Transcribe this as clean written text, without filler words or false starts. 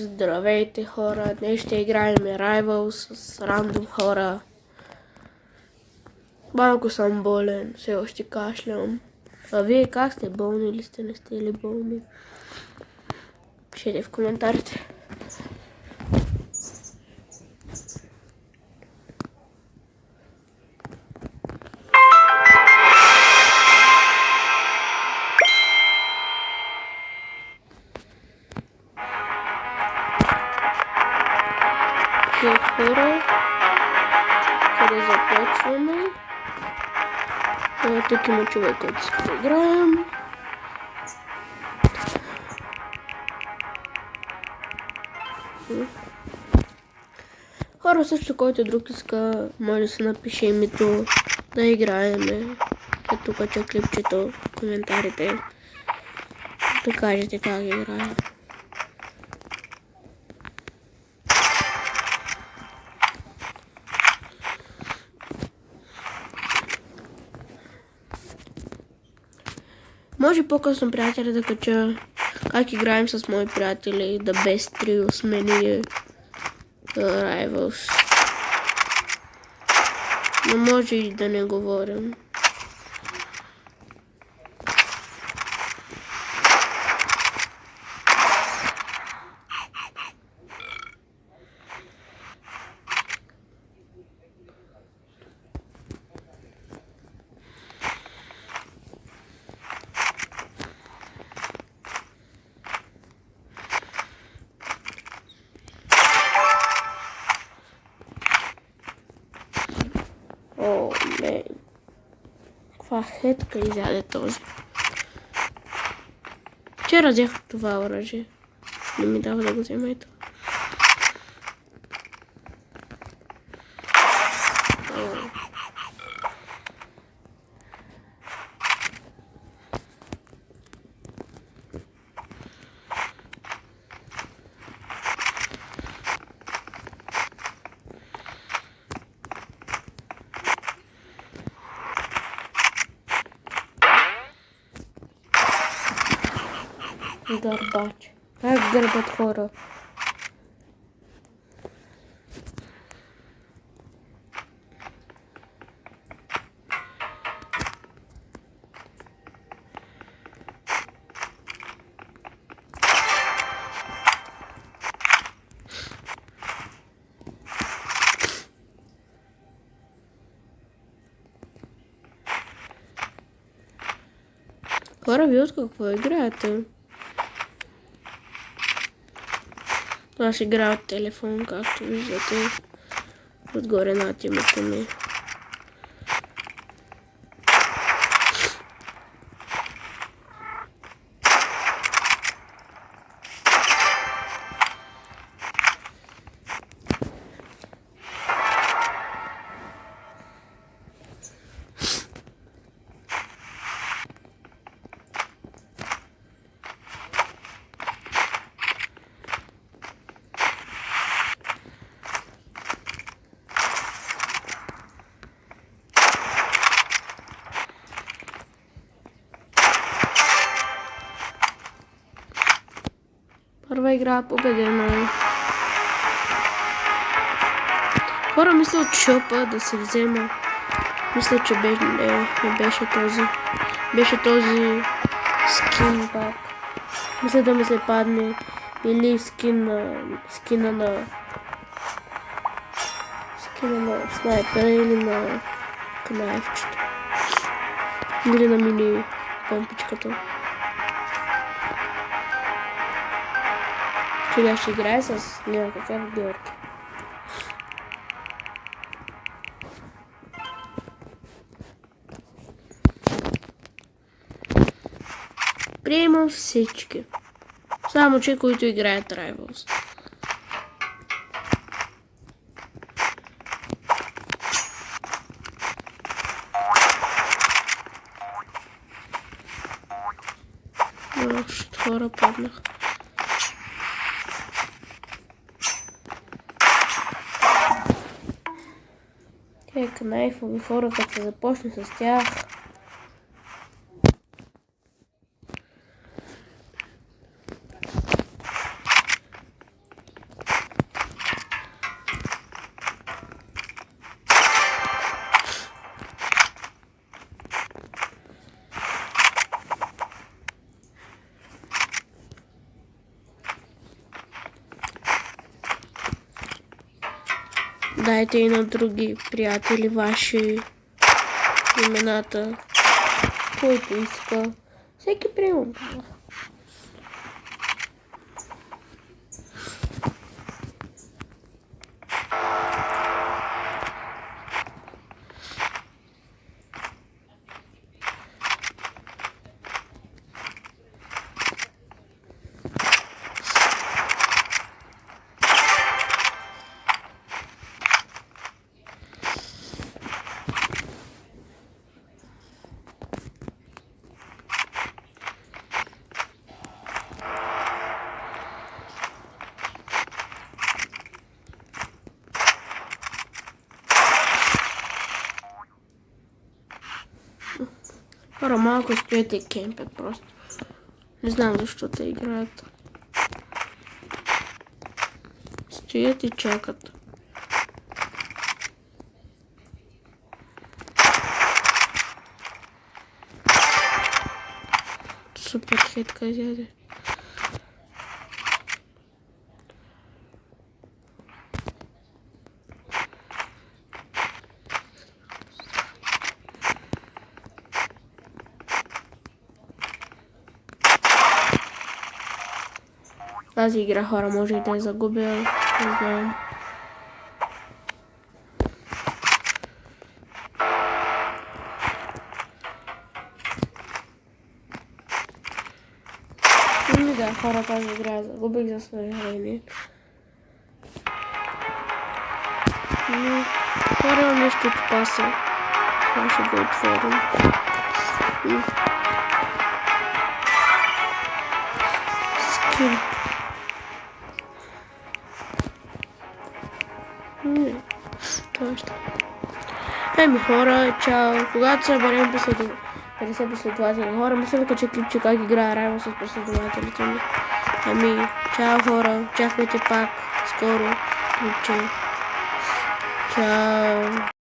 Здравейте хора, днес ще играем Rivals с рандом хора. Малко съм болен, все още кашлям. А вие как сте? Болни или сте, не сте ли болни? Пишете в коментарите. Хора, къде започваме? Тук има човек, който иска да играем. Хора, също който друг иска, може да се напише името, да играеме. Ето кача клипчето в коментарите. Да кажете как играе. Може по-късно, приятели, да кача как играем с мои приятели The Best Trio с мене Rivals. Но може и да не говорим. О, не. Каква хетка изяде този. Вчера взех това оръжие. Не ми дава да го взема ето. Гърбач. Как гърбат хора? Хора, вие от какво играете? Аз играя от телефон, както виждате, отгоре над името ми. Първа игра победена. Хора, мисля от шопа да се взема. Мисля, че не беше този. Беше този скин пак. Мисля да ми се падне. Или скина на снайпера или на кнайфчето. Или на мини помпичката. Сега ще играе с някакъв Георги. Приемам всички. Само че които играят Rivals. Хора паднах. Кнайфови хора, като се започне с тях. дайте и на други приятели ваши имената, който иска. Всеки приема. Хора малко стоят и кемпят просто. Не знам защо те играят. Стоят и чакат. Супер хитка изяде. Тази игра, хора, може и да е загубил. Не знам. Ами да, хора, тази игра загубих, за съжаление. Но, хора, имам нещо от паса. Това ще го отворим. Скин. Това ще. Еми хора, чао. Когато се съберем 50 последователи хора, мисля да кача клипче как играе Райва с последователите ми. Ами, чао хора, очаквайте пак скоро клипче. Чао.